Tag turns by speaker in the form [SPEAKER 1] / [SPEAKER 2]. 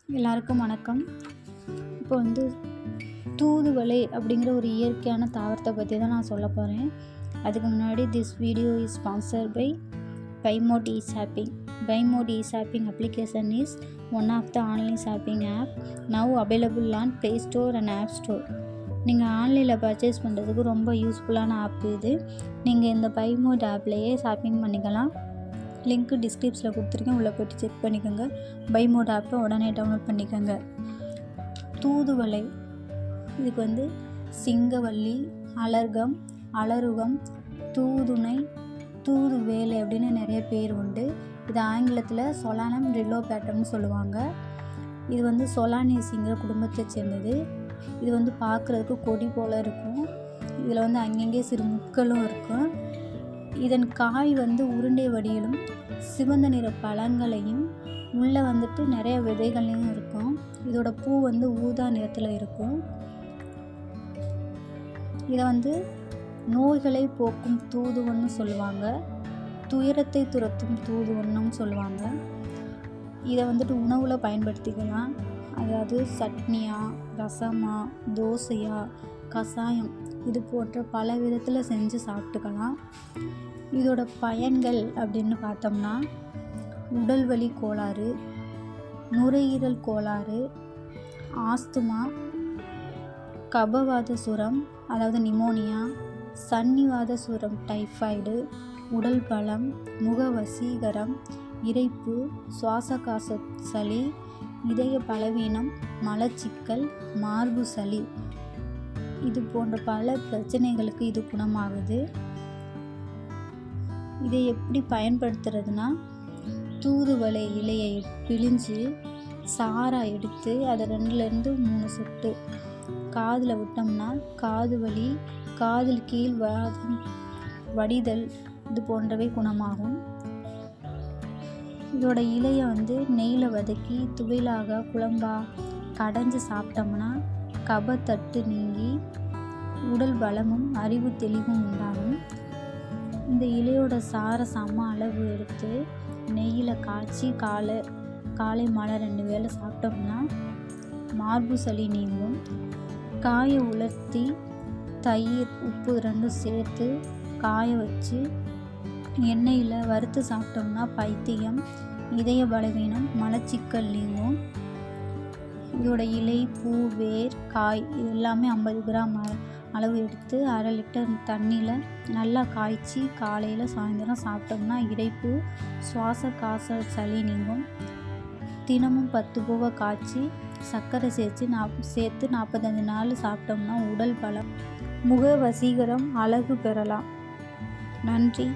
[SPEAKER 1] எல்லாருக்கும் வணக்கம். இப்போ தூதுவளை அப்படிங்கிற ஒரு இயற்கையான தாவரத்தை பற்றி தான் நான் சொல்ல போகிறேன். அதுக்கு முன்னாடி this video is sponsored by Bymot e shopping. Bymot e shopping application is one of the online shopping app now available on Play Store and App Store. நீங்கள் ஆன்லைனில் பர்ச்சேஸ் பண்ணுறதுக்கு ரொம்ப யூஸ்ஃபுல்லான ஆப் இது. நீங்கள் இந்த பைமோட் ஆப்லேயே ஷாப்பிங் பண்ணிக்கலாம். லிங்க்கு டிஸ்கிரிப்ஷனில் கொடுத்துருக்கேன், உள்ளே போய்ட்டு செக் பண்ணிக்கோங்க. பைமோட் ஆப்பை உடனே டவுன்லோட் பண்ணிக்கோங்க. தூதுவளை, இதுக்கு சிங்கவல்லி, அலர்கம், அலருகம், தூதுணை, தூதுவேலை அப்படின்னு நிறைய பேர் உண்டு. இது ஆங்கிலத்தில் சொலானம் ரிலோபேட்டம்னு சொல்லுவாங்க. இது சொலானேசிங்கிற குடும்பத்தை சேர்ந்தது. இது பார்க்குறதுக்கு கொடி போல் இருக்கும். இதில் அங்கங்கே சிறு முட்களும் இருக்கும். இதன் காய் உருண்டை வடியிலும் சிவந்த நிற பழங்களையும் உள்ளே நிறைய விதைகளையும் இருக்கும். இதோட பூ ஊதா நிறத்தில் இருக்கும். இதை நோய்களை போக்கும் தூதுவன்னு சொல்லுவாங்க. துயரத்தை துரத்தும் தூதுவன்னும் சொல்லுவாங்க. இதை உணவில் பயன்படுத்திக்கலாம். அதாவது சட்னியா, ரசமா, தோசையா, கஷாயம் இது போன்ற பல விதத்தில் செஞ்சு சாப்பிட்டுக்கலாம். இதோட பயன்கள் அப்படின்னு பார்த்தோம்னா, உடல் வலி கோளாறு, நுரையீரல் கோளாறு, ஆஸ்துமா, கபவாத சுரம் அதாவது நிமோனியா, சன்னிவாத சுரம் டைஃபாய்டு, உடல் பலம், முக வசீகரம், இரைப்பு, சுவாசகாச சளி, இதய பலவீனம், மலச்சிக்கல், மார்பு சளி இது போன்ற பல பிரச்சனைகளுக்கு இது குணமாகுது. இதை எப்படி பயன்படுத்துறதுனா, தூதுவளை இலையை பிழிஞ்சு சாறை எடுத்து அதை 2-3 சொட்டு காதில் விட்டோம்னா காது வலி, காதில் கீழ் வாதம், வடிதல் இது போன்றவை குணமாகும். இதோட இலையை நெய்யில் வதக்கி துவையலாக குழம்பா கடைஞ்சி சாப்பிட்டோம்னா கபத்தட்டு நீங்கி உடல் பலமும் அறிவு தெளிவும் உண்டாகும். இந்த இலையோட சாறை சம அளவு எடுத்து நெய்யில் காய்ச்சி காலை மாலை 2 வேளை சாப்பிட்டோம்னா மார்பு சளி நீங்கும். காயை உலர்த்தி தயிர், உப்பு 2 சேர்த்து காய வச்சு எண்ணெயில் வறுத்து சாப்பிட்டோம்னா பைத்தியம், இதய பலவீனம், மலச்சிக்கல் நீங்கும். இதோட இலை, பூ, வேர், காய் இது எல்லாமே 50 கிராம் அளவு எடுத்து 1/2 லிட்டர் தண்ணியில் நல்லா காய்ச்சி காலையில் சாயந்தரம் சாப்பிட்டோம்னா இரைப்பு, சுவாச காச சளி நீங்கும். தினமும் 10 பூவை காய்ச்சி சர்க்கரை சேர்த்து 45 நாள் சாப்பிட்டோம்னா உடல் பலம், முக வசீகரம், அழகு பெறலாம். நன்றி.